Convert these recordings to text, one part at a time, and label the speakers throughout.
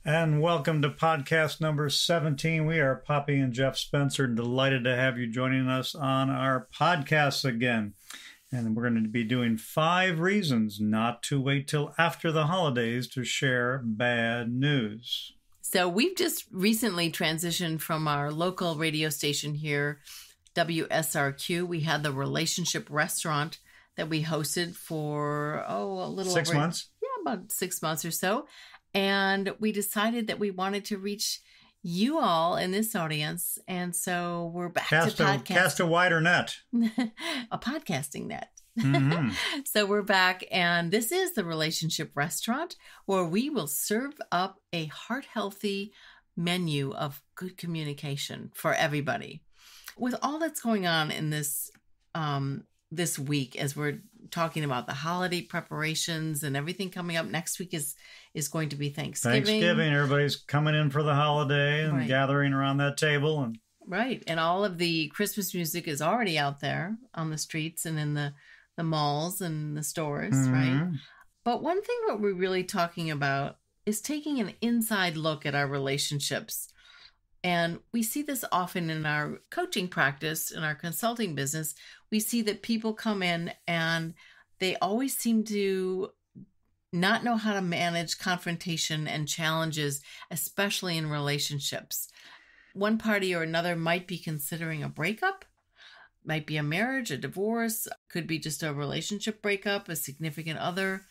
Speaker 1: And welcome to podcast number 17. We are Poppy and Geoff Spencer. Delighted to have you joining us on our podcast again. And we're going to be doing 5 reasons not to wait till after the holidays to share bad news.
Speaker 2: So we've just recently transitioned from our local radio station here, WSRQ. We had the Relationship Restaurant that we hosted for, a little
Speaker 1: 6
Speaker 2: over,
Speaker 1: months?
Speaker 2: Yeah, about 6 months or so. And we decided that we wanted to reach you all in this audience. And so we're back to podcasting.
Speaker 1: Cast a wider net.
Speaker 2: A podcasting net.
Speaker 1: Mm-hmm.
Speaker 2: So we're back, and this is the Relationship Restaurant, where we will serve up a heart-healthy menu of good communication for everybody. With all that's going on in this this week, as we're talking about the holiday preparations and everything coming up, next week is going to be Thanksgiving.
Speaker 1: Everybody's coming in for the holiday and
Speaker 2: Right.
Speaker 1: gathering around that table. And
Speaker 2: Right. And all of the Christmas music is already out there on the streets and in the malls and the stores, right? But one thing that we're really talking about is taking an inside look at our relationships. And we see this often in our coaching practice, in our consulting business. We see that people come in and they always seem to not know how to manage confrontation and challenges, especially in relationships. One party or another might be considering a breakup, might be a marriage, a divorce, could be just a relationship breakup, a significant other.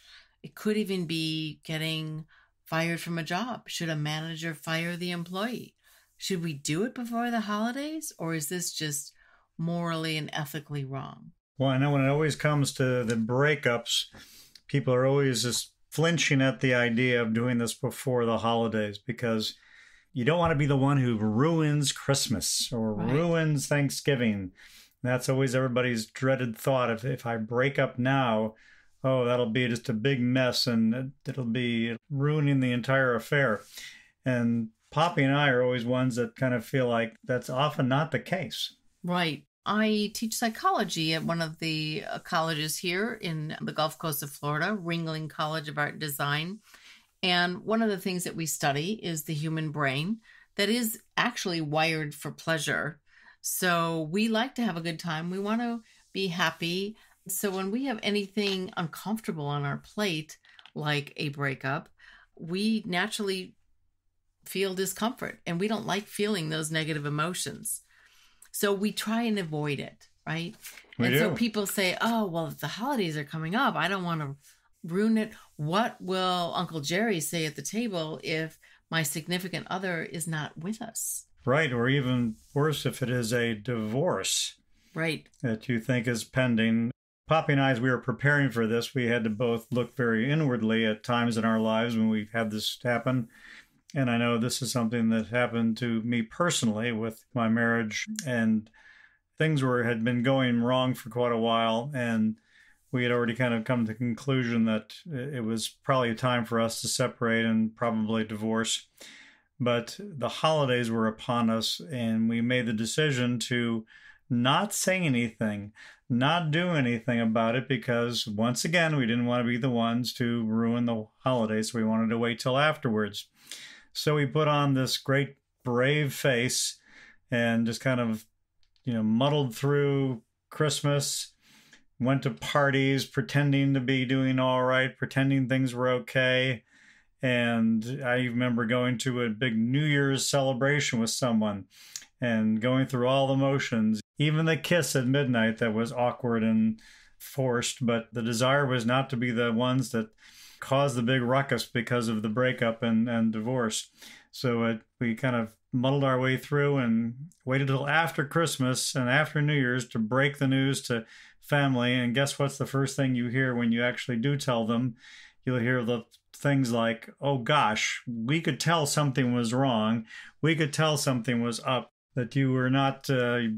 Speaker 2: It could even be getting fired from a job. Should a manager fire the employee? Should we do it before the holidays, or is this just morally and ethically wrong?
Speaker 1: well, I know when it always comes to the breakups, people are always just flinching at the idea of doing this before the holidays because you don't want to be the one who ruins Christmas or
Speaker 2: Right.
Speaker 1: ruins Thanksgiving. That's always everybody's dreaded thought. If I break up now, that'll be just a big mess and it'll be ruining the entire affair. And Poppy and I are always ones that kind of feel like that's often not the case.
Speaker 2: Right. I teach psychology at one of the colleges here in the Gulf Coast of Florida, Ringling College of Art and Design. And one of the things that we study is the human brain that is actually wired for pleasure. So we like to have a good time. We want to be happy. So when we have anything uncomfortable on our plate, like a breakup, we naturally feel discomfort, and we don't like feeling those negative emotions. So we try and avoid it, right?
Speaker 1: We
Speaker 2: and
Speaker 1: do.
Speaker 2: so people say, oh, well, if the holidays are coming up, I don't want to ruin it. What will Uncle Jerry say at the table if my significant other is not with us?
Speaker 1: Right. Or even worse, if it is a divorce
Speaker 2: Right.
Speaker 1: that you think is pending. Poppy and I, as we were preparing for this, we had to both look very inwardly at times in our lives when we've had this happen. And I know this is something that happened to me personally with my marriage, and things had been going wrong for quite a while. And we had already kind of come to the conclusion that it was probably time for us to separate and probably divorce. But the holidays were upon us, and we made the decision to not say anything, not do anything about it, because once again, we didn't want to be the ones to ruin the holidays. So we wanted to wait till afterwards. So we put on this great brave face and just kind of, muddled through Christmas, went to parties, pretending to be doing all right, pretending things were okay. And I remember going to a big New Year's celebration with someone and going through all the motions, even the kiss at midnight that was awkward and forced. But the desire was not to be the ones that caused the big ruckus because of the breakup and divorce. So we kind of muddled our way through and waited till after Christmas and after New Year's to break the news to family. And guess what's the first thing you hear when you actually do tell them? You'll hear the things like, oh gosh, we could tell something was wrong. We could tell something was up, that you were not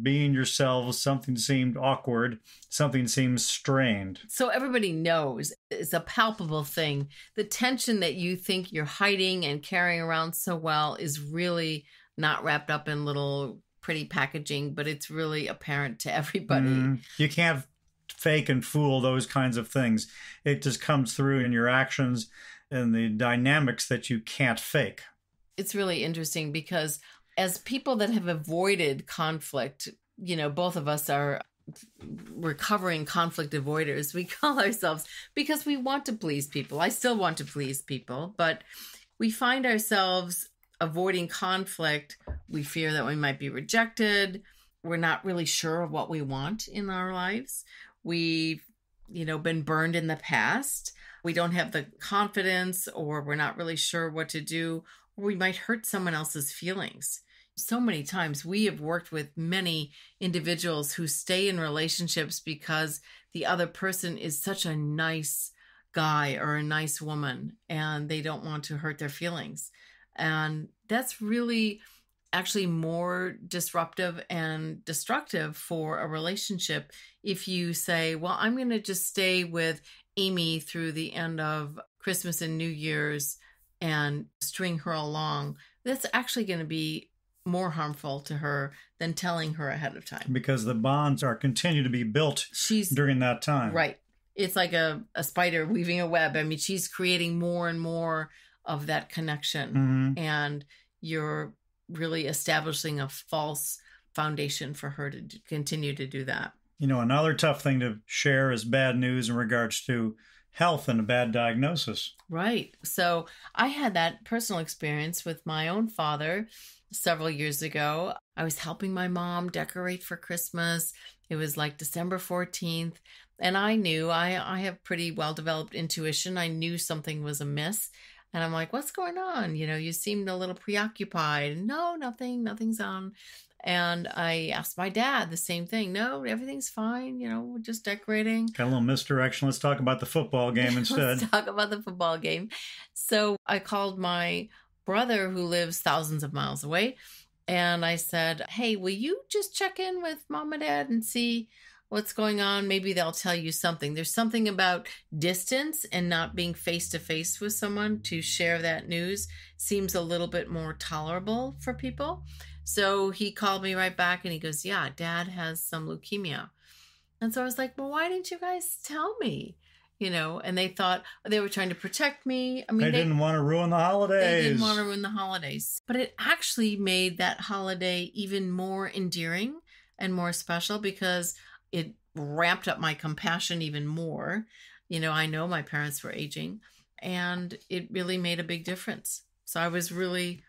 Speaker 1: being yourselves. Something seemed awkward. Something seemed strained.
Speaker 2: So everybody knows it's a palpable thing. The tension that you think you're hiding and carrying around so well is really not wrapped up in little pretty packaging, but it's really apparent to everybody.
Speaker 1: You can't fake and fool those kinds of things. It just comes through in your actions and the dynamics that you can't fake.
Speaker 2: It's really interesting because as people that have avoided conflict, both of us are recovering conflict avoiders. We call ourselves because we want to please people. I still want to please people, but we find ourselves avoiding conflict. We fear that we might be rejected. We're not really sure of what we want in our lives. We've, been burned in the past. We don't have the confidence, or we're not really sure what to do, or we might hurt someone else's feelings. So many times we have worked with many individuals who stay in relationships because the other person is such a nice guy or a nice woman and they don't want to hurt their feelings. And that's really actually more disruptive and destructive for a relationship if you say, well, I'm going to just stay with Amy through the end of Christmas and New Year's and string her along. That's actually going to be more harmful to her than telling her ahead of time.
Speaker 1: Because the bonds are continue to be built during that time.
Speaker 2: Right. It's like a spider weaving a web. I mean, she's creating more and more of that connection. Mm-hmm. And you're really establishing a false foundation for her to continue to do that.
Speaker 1: Another tough thing to share is bad news in regards to health and a bad diagnosis.
Speaker 2: Right. So I had that personal experience with my own father several years ago. I was helping my mom decorate for Christmas. It was like December 14th. And I knew I have pretty well-developed intuition. I knew something was amiss. And I'm like, what's going on? You seemed a little preoccupied. No, nothing's on. And I asked my dad the same thing. No, everything's fine. We're just decorating.
Speaker 1: Got a little misdirection. Let's talk about the football game instead.
Speaker 2: Let's talk about the football game. So I called my brother who lives thousands of miles away. And I said, hey, will you just check in with mom and dad and see what's going on? Maybe they'll tell you something. There's something about distance and not being face to face with someone to share that news seems a little bit more tolerable for people. So he called me right back and he goes, yeah, dad has some leukemia. And so I was like, well, why didn't you guys tell me? And they thought they were trying to protect me. I mean,
Speaker 1: they didn't want to ruin the holidays.
Speaker 2: They didn't want to ruin the holidays. But it actually made that holiday even more endearing and more special because it ramped up my compassion even more. I know my parents were aging and it really made a big difference. So I was really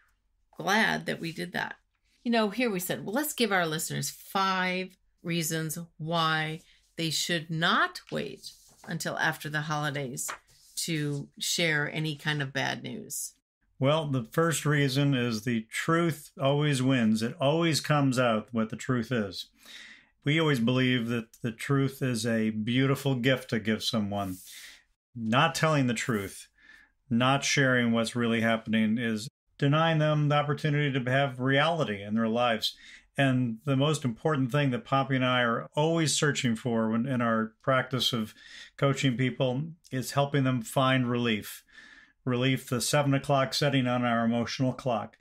Speaker 2: glad that we did that. Here we said, well, let's give our listeners 5 reasons why they should not wait until after the holidays to share any kind of bad news.
Speaker 1: Well, the first reason is the truth always wins. It always comes out what the truth is. We always believe that the truth is a beautiful gift to give someone. Not telling the truth, not sharing what's really happening is denying them the opportunity to have reality in their lives. And the most important thing that Poppy and I are always searching for in our practice of coaching people is helping them find relief. Relief, the 7 o'clock setting on our emotional clock.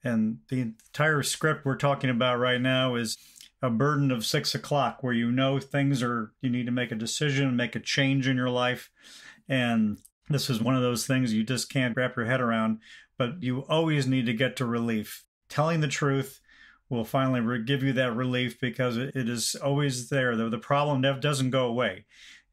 Speaker 1: And the entire script we're talking about right now is a burden of 6 o'clock where you need to make a decision, make a change in your life. And this is one of those things you just can't wrap your head around, but you always need to get to relief. Telling the truth will finally give you that relief because it is always there. The problem doesn't go away.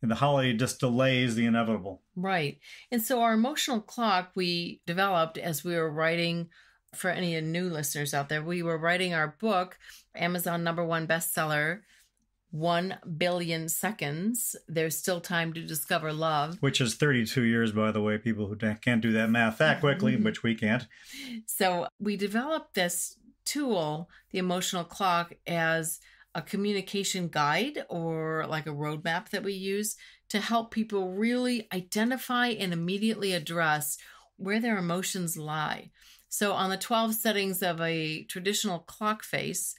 Speaker 1: And the holiday just delays the inevitable.
Speaker 2: Right. And so our emotional clock we developed as we were writing, for any new listeners out there, we were writing our book, Amazon #1 bestseller, 1 billion seconds. There's still time to discover love.
Speaker 1: Which is 32 years, by the way, people who can't do that math that quickly, which we can't.
Speaker 2: So we developed this tool, the emotional clock, as a communication guide or like a roadmap that we use to help people really identify and immediately address where their emotions lie. So on the 12 settings of a traditional clock face,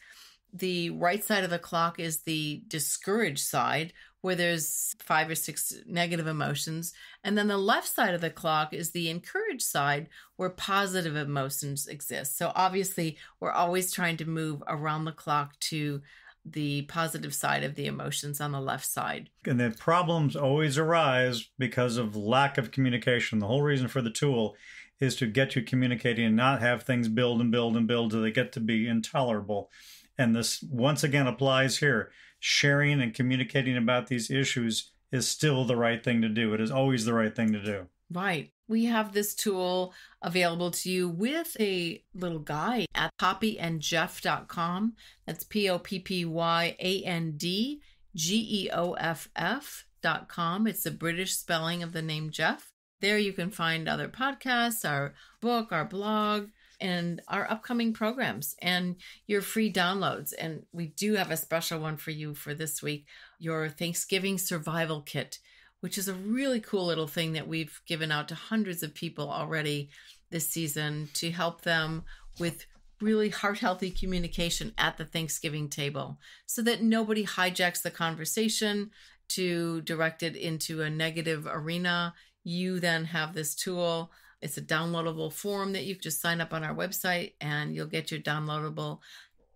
Speaker 2: the right side of the clock is the discouraged side, where there's 5 or 6 negative emotions. And then the left side of the clock is the encouraged side, where positive emotions exist. So obviously, we're always trying to move around the clock to the positive side of the emotions on the left side.
Speaker 1: And the problems always arise because of lack of communication. The whole reason for the tool is to get you communicating and not have things build and build and build till they get to be intolerable. And this once again applies here. Sharing and communicating about these issues is still the right thing to do. It is always the right thing to do.
Speaker 2: Right. We have this tool available to you with a little guide at poppyandgeoff.com. That's poppyandgeoff.com. It's the British spelling of the name Geoff. There you can find other podcasts, our book, our blog, and our upcoming programs and your free downloads. And we do have a special one for you for this week, your Thanksgiving Survival Kit, which is a really cool little thing that we've given out to hundreds of people already this season to help them with really heart-healthy communication at the Thanksgiving table so that nobody hijacks the conversation to direct it into a negative arena. You then have this tool. It's a downloadable form that you can just sign up on our website and you'll get your downloadable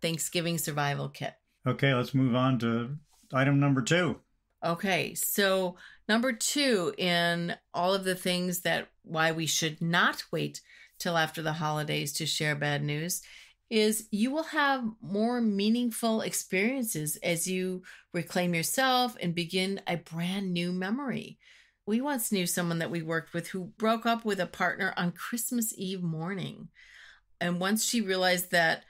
Speaker 2: Thanksgiving Survival Kit.
Speaker 1: Okay, let's move on to item number 2.
Speaker 2: Okay, so number 2 in all of the things that why we should not wait till after the holidays to share bad news is you will have more meaningful experiences as you reclaim yourself and begin a brand new memory. We once knew someone that we worked with who broke up with a partner on Christmas Eve morning. And once she realized that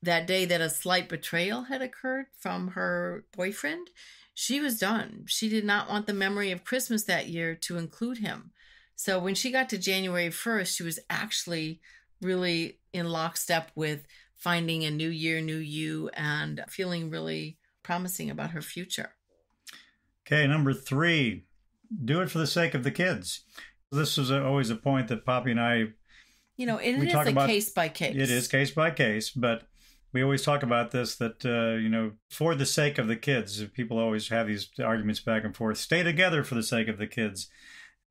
Speaker 2: day that a slight betrayal had occurred from her boyfriend, she was done. She did not want the memory of Christmas that year to include him. So when she got to January 1st, she was actually really in lockstep with finding a new year, new you, and feeling really promising about her future.
Speaker 1: Okay, number 3, do it for the sake of the kids. This is always a point that Poppy and I...
Speaker 2: it is a case by case.
Speaker 1: It is case by case, but we always talk about this, that, for the sake of the kids. People always have these arguments back and forth. Stay together for the sake of the kids.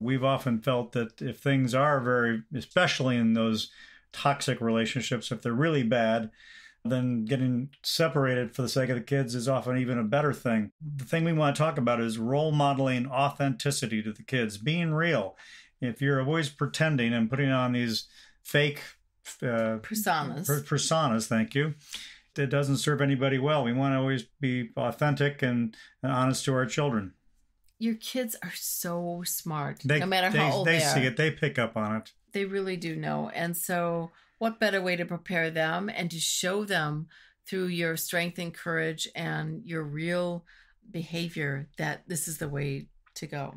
Speaker 1: We've often felt that if things are especially in those toxic relationships, if they're really bad, then getting separated for the sake of the kids is often even a better thing. The thing we want to talk about is role modeling authenticity to the kids, being real. If you're always pretending and putting on these fake personas, thank you, it doesn't serve anybody well. We want to always be authentic and honest to our children.
Speaker 2: Your kids are so smart, no matter how old they are.
Speaker 1: They see it. They pick up on it.
Speaker 2: They really do know. And so what better way to prepare them and to show them through your strength and courage and your real behavior that this is the way to go.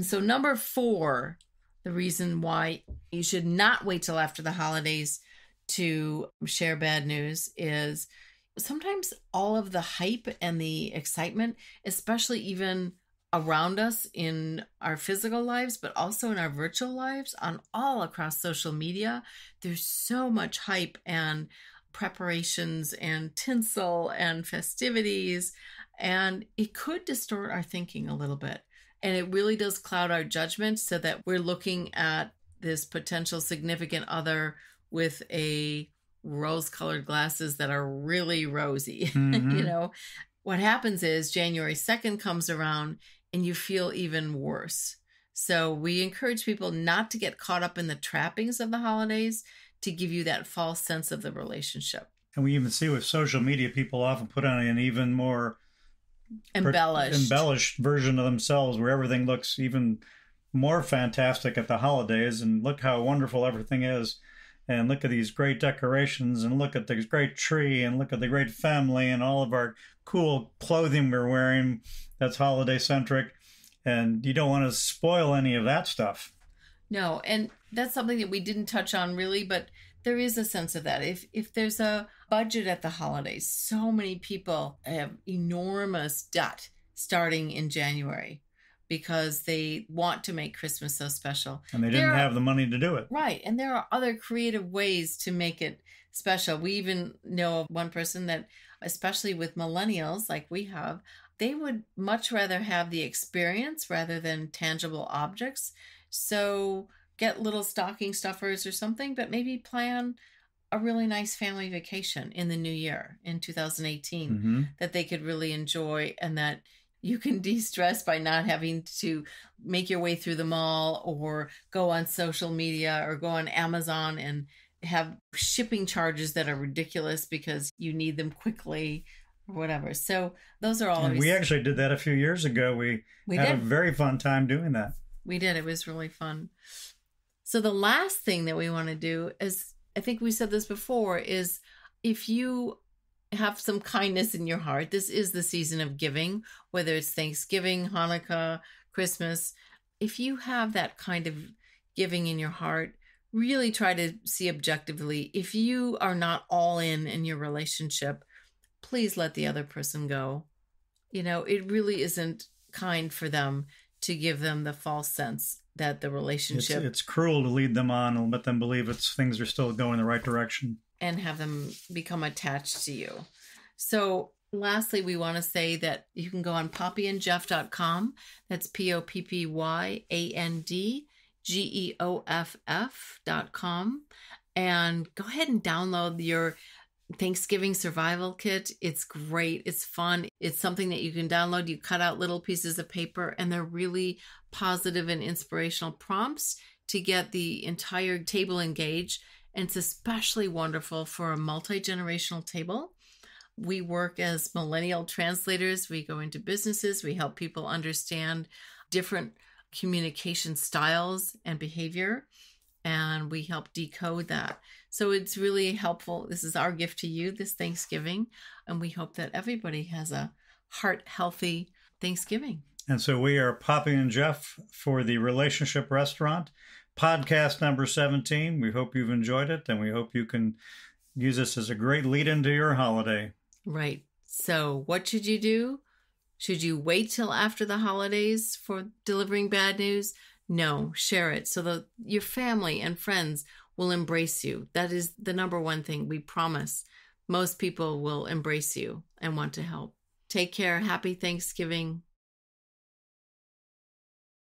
Speaker 2: So number 4, the reason why you should not wait till after the holidays to share bad news is sometimes all of the hype and the excitement, especially even around us in our physical lives, but also in our virtual lives, on all across social media, there's so much hype and preparations and tinsel and festivities, and it could distort our thinking a little bit. And it really does cloud our judgment so that we're looking at this potential significant other with a rose-colored glasses that are really rosy.
Speaker 1: Mm-hmm.
Speaker 2: What happens is January 2nd comes around and you feel even worse. So we encourage people not to get caught up in the trappings of the holidays to give you that false sense of the relationship.
Speaker 1: And we even see with social media, people often put on an even more embellished version of themselves where everything looks even more fantastic at the holidays. And look how wonderful everything is. And look at these great decorations, and look at this great tree, and look at the great family, and all of our cool clothing we're wearing that's holiday centric. And you don't want to spoil any of that stuff.
Speaker 2: No, and that's something that we didn't touch on really, but there is a sense of that. If there's a budget at the holidays, so many people have enormous debt starting in January because they want to make Christmas so special.
Speaker 1: And they didn't have the money to do it.
Speaker 2: Right. And there are other creative ways to make it special. We even know of one person that, especially with millennials like we have, they would much rather have the experience rather than tangible objects. So get little stocking stuffers or something, but maybe plan a really nice family vacation in the new year in 2018 that they could really enjoy, and that You can de-stress by not having to make your way through the mall or go on social media or go on Amazon and have shipping charges that are ridiculous because you need them quickly or whatever. So those are all.
Speaker 1: And we actually did that a few years ago. We had a very fun time doing that.
Speaker 2: We did. It was really fun. So the last thing that we want to do is, I think we said this before, is if you have some kindness in your heart, this is the season of giving, whether it's Thanksgiving, Hanukkah, Christmas. If you have that kind of giving in your heart, really try to see objectively. If you are not all in your relationship, please let the other person go. It really isn't kind for them to give them the false sense that the relationship...
Speaker 1: It's cruel to lead them on and let them believe things are still going the right direction.
Speaker 2: And have them become attached to you. So lastly, we want to say that you can go on poppyandgeoff.com. That's poppyandgeoff.com. And go ahead and download your Thanksgiving survival kit. It's great. It's fun. It's something that you can download. You cut out little pieces of paper, and they're really positive and inspirational prompts to get the entire table engaged. And it's especially wonderful for a multi-generational table. We work as millennial translators. We go into businesses. We help people understand different communication styles and behavior, and we help decode that. So it's really helpful. This is our gift to you this Thanksgiving, and we hope that everybody has a heart-healthy Thanksgiving.
Speaker 1: And so we are Poppy and Geoff for the Relationship Restaurant, podcast number 17. We hope you've enjoyed it, and we hope you can use this as a great lead into your holiday.
Speaker 2: Right. So what should you do? Should you wait till after the holidays for delivering bad news? No, share it so that your family and friends will embrace you. That is the number one thing. We promise most people will embrace you and want to help. Take care. Happy Thanksgiving.